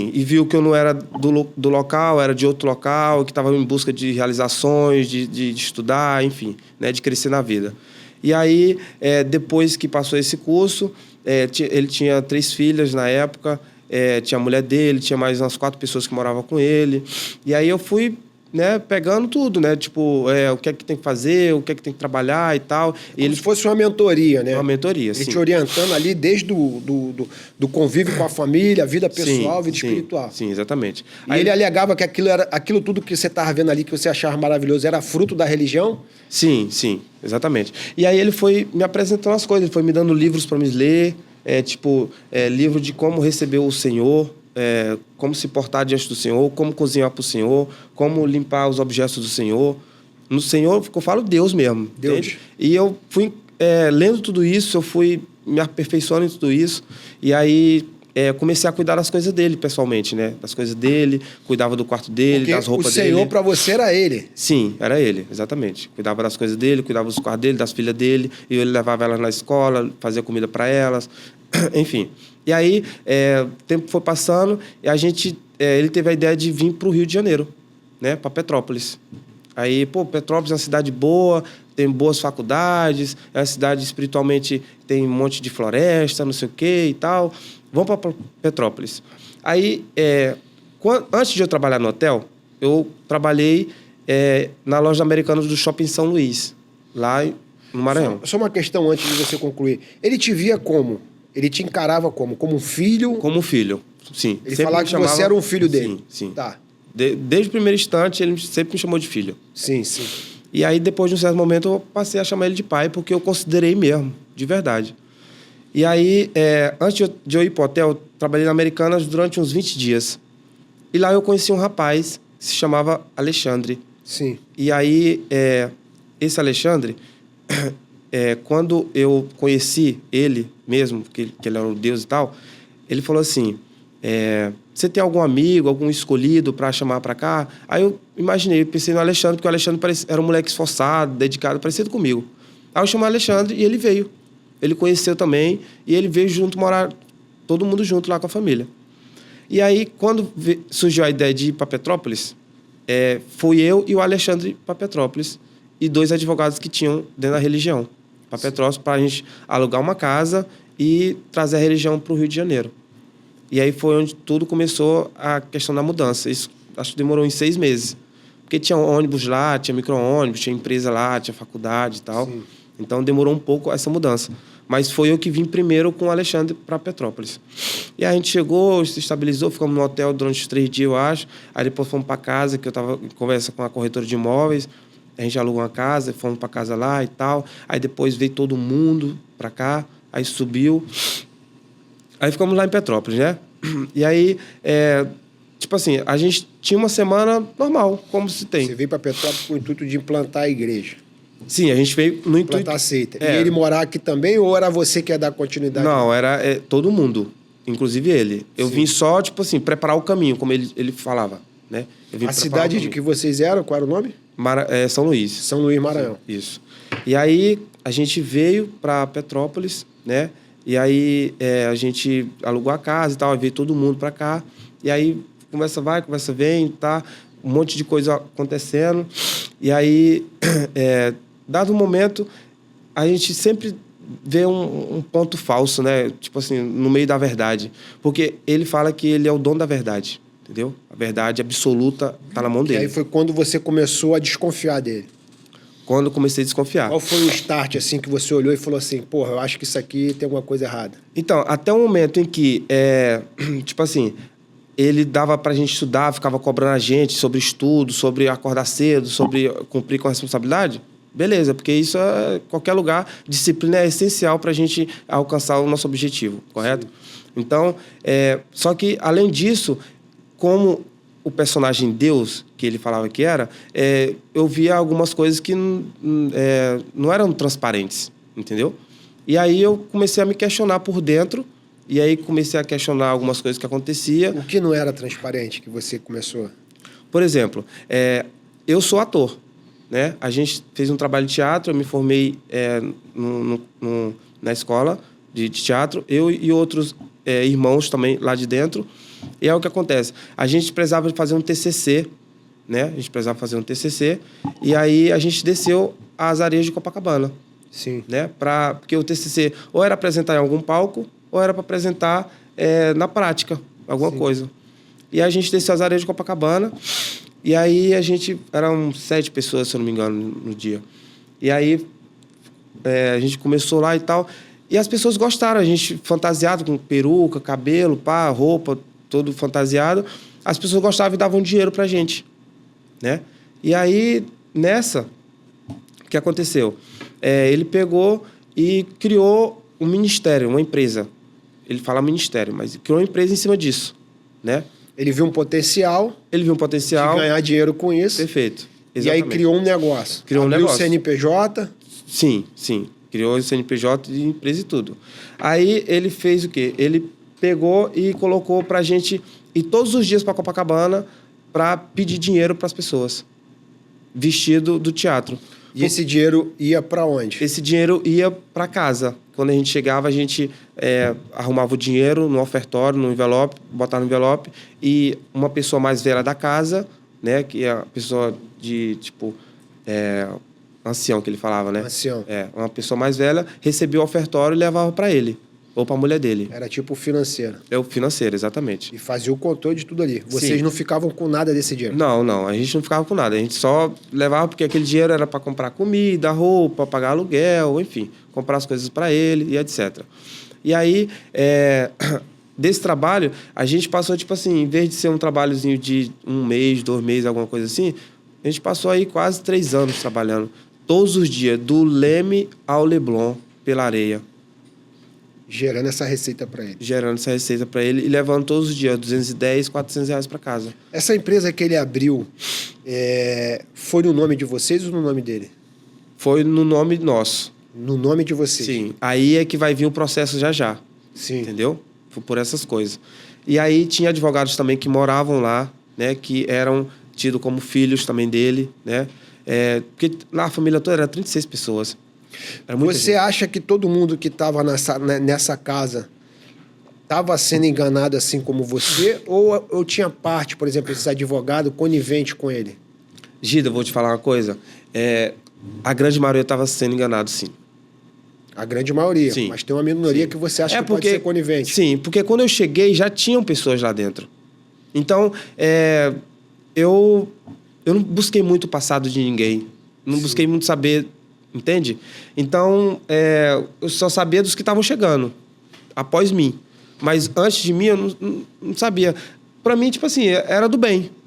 Sim, e viu que eu não era do local, era de outro local, que estava em busca de realizações, de estudar, enfim, né, de crescer na vida. E aí, depois que passou esse curso, ele tinha 3 filhas na época, tinha a mulher dele, tinha mais umas 4 pessoas que moravam com ele. E aí eu fui, né, pegando tudo, né? Tipo, o que é que tem que fazer, o que é que tem que trabalhar e tal. E como se fosse uma mentoria, né? Uma mentoria, ele sim. te orientando ali desde do convívio com a família, a vida pessoal, vida espiritual. Sim, exatamente. E aí ele alegava que aquilo tudo que você estava vendo ali, que você achava maravilhoso, era fruto da religião? Sim, exatamente. E aí ele foi me apresentando as coisas, ele foi me dando livros para me ler, livro de como receber o Senhor, como se portar diante do Senhor, como cozinhar para o Senhor, como limpar os objetos do Senhor. No Senhor, eu falo Deus mesmo. Deus. Entende? E eu fui lendo tudo isso, eu fui me aperfeiçoando em tudo isso. E aí comecei a cuidar das coisas dele, pessoalmente, né? Das coisas dele, cuidava do quarto dele, porque das roupas dele. O Senhor para você era ele. Sim, era ele, exatamente. Cuidava das coisas dele, cuidava dos quartos dele, das filhas dele. E ele levava elas na escola, fazia comida para elas. Enfim. E aí, o tempo foi passando e ele teve a ideia de vir para o Rio de Janeiro, né? Para Petrópolis. Aí, Petrópolis é uma cidade boa, tem boas faculdades, é uma cidade espiritualmente, tem um monte de floresta, não sei o quê e tal. Vamos para Petrópolis. Aí, antes de eu trabalhar no hotel, eu trabalhei na loja americana do Shopping São Luís, lá no Maranhão. Só uma questão antes de você concluir. Ele te via como? Ele te encarava como? Como um filho? Como um filho, sim. Ele falava que você era um filho dele? Sim. Tá. Desde o primeiro instante, ele sempre me chamou de filho. Sim. E aí, depois de um certo momento, eu passei a chamar ele de pai, porque eu considerei mesmo, de verdade. E aí, antes de eu ir para o hotel, eu trabalhei na Americanas durante uns 20 dias. E lá eu conheci um rapaz que se chamava Alexandre. Sim. E aí, esse Alexandre, quando eu conheci ele mesmo, que ele era um Deus e tal, ele falou assim, você tem algum amigo, algum escolhido para chamar para cá? Aí eu pensei no Alexandre, porque o Alexandre era um moleque esforçado, dedicado, parecido comigo. Aí eu chamei o Alexandre e ele veio. Ele conheceu também e ele veio junto morar, todo mundo junto lá com a família. E aí, quando surgiu a ideia de ir para Petrópolis, fui eu e o Alexandre para Petrópolis e 2 advogados que tinham dentro da religião para Petrópolis, para a gente alugar uma casa e trazer a religião para o Rio de Janeiro. E aí foi onde tudo começou, a questão da mudança. Isso acho que demorou em 6 meses. Porque tinha ônibus lá, tinha micro-ônibus, tinha empresa lá, tinha faculdade e tal. Sim. Então demorou um pouco essa mudança. Mas foi eu que vim primeiro com o Alexandre para Petrópolis. E aí a gente chegou, se estabilizou, ficamos no hotel durante os 3 dias, eu acho. Aí depois fomos para casa, que eu estava em conversa com a corretora de imóveis. A gente alugou uma casa, fomos para casa lá e tal. Aí depois veio todo mundo para cá, aí subiu. Aí ficamos lá em Petrópolis, né? E aí, tipo assim, a gente tinha uma semana normal, como se tem. Você veio para Petrópolis com o intuito de implantar a igreja. Sim, a gente veio no intuito... Implantar a seita. E ele morar aqui também, ou era você que ia dar continuidade? Não, era todo mundo, inclusive ele. Eu vim só, tipo assim, preparar o caminho, como ele falava, né? A cidade de que vocês eram, qual era o nome? São Luís. São Luís, Maranhão. Isso. E aí, a gente veio para Petrópolis, né? E aí, a gente alugou a casa e tal, aí veio todo mundo para cá. E aí, conversa vai, conversa vem, tá? Um monte de coisa acontecendo. E aí, dado um momento, a gente sempre vê um ponto falso, né? Tipo assim, no meio da verdade. Porque ele fala que ele é o dono da verdade, entendeu? A verdade absoluta está na mão dele. E aí foi quando você começou a desconfiar dele? Quando eu comecei a desconfiar. Qual foi o start, assim, que você olhou e falou assim, porra, eu acho que isso aqui tem alguma coisa errada? Então, até o momento em que, tipo assim, ele dava pra gente estudar, ficava cobrando a gente sobre estudo, sobre acordar cedo, sobre cumprir com a responsabilidade, beleza, porque isso qualquer lugar, disciplina é essencial pra gente alcançar o nosso objetivo, correto? Sim. Então, só que, além disso, como o personagem Deus, que ele falava que era, eu via algumas coisas que não eram transparentes, entendeu? E aí eu comecei a me questionar por dentro, e aí comecei a questionar algumas coisas que aconteciam. O que não era transparente que você começou? Por exemplo, eu sou ator, né? A gente fez um trabalho de teatro, eu me formei na escola de teatro, eu e outros irmãos também lá de dentro. E é o que acontece. A gente precisava fazer um TCC, né? A gente precisava fazer um TCC. E aí a gente desceu às areias de Copacabana. Sim. Né? Porque o TCC ou era apresentar em algum palco, ou era para apresentar na prática, alguma coisa. E a gente desceu às areias de Copacabana. E aí eram 7 pessoas, se eu não me engano, no dia. E aí a gente começou lá e tal. E as pessoas gostaram, a gente fantasiado com peruca, cabelo, pá, roupa, todo fantasiado. As pessoas gostavam e davam dinheiro pra gente, né? E aí, nessa, o que aconteceu? Ele pegou e criou um ministério, uma empresa. Ele fala ministério, mas criou uma empresa em cima disso, né? Ele viu um potencial. Ele viu um potencial. De ganhar dinheiro com isso. Perfeito. Exatamente. E aí criou um negócio. Criou um negócio. o CNPJ. Sim. Criou o CNPJ de empresa e tudo. Aí ele fez o quê? Ele pegou e colocou pra gente ir todos os dias pra Copacabana pra pedir dinheiro pras pessoas. Vestido do teatro. E esse dinheiro ia pra onde? Esse dinheiro ia pra casa. Quando a gente chegava, a gente arrumava o dinheiro no ofertório, no envelope, botava no envelope, e uma pessoa mais velha da casa, né, que é a pessoa de, tipo, ancião, que ele falava, né? Ancião. Uma pessoa mais velha recebia o ofertório e levava para ele, ou para a mulher dele. Era tipo financeiro. É o financeiro, exatamente. E fazia o controle de tudo ali. Vocês não ficavam com nada desse dinheiro? Não, a gente não ficava com nada. A gente só levava porque aquele dinheiro era para comprar comida, roupa, pagar aluguel, enfim, comprar as coisas para ele e etc. E aí, desse trabalho, a gente passou, tipo assim, em vez de ser um trabalhozinho de 1 mês, 2 meses, alguma coisa assim, a gente passou aí quase 3 anos trabalhando. Todos os dias, do Leme ao Leblon, pela areia. Gerando essa receita para ele. Gerando essa receita para ele e levando todos os dias 210, 400 reais para casa. Essa empresa que ele abriu, foi no nome de vocês ou no nome dele? Foi no nome nosso. No nome de vocês? Sim. Aí é que vai vir o processo já. Sim. Entendeu? Foi por essas coisas. E aí tinha advogados também que moravam lá, né? Que eram tidos como filhos também dele, né? Porque lá a família toda era 36 pessoas. Você acha que todo mundo que estava nessa casa estava sendo enganado assim como você? Ou tinha parte, por exemplo, esse advogado conivente com ele? Gida, eu vou te falar uma coisa. A grande maioria estava sendo enganado, sim. A grande maioria? Sim. Mas tem uma minoria que você acha que pode ser conivente? Sim, porque quando eu cheguei já tinham pessoas lá dentro. Então, eu não busquei muito o passado de ninguém. Não busquei muito saber, entende? Então, eu só sabia dos que estavam chegando, após mim. Mas antes de mim, eu não sabia. Para mim, tipo assim, era do bem.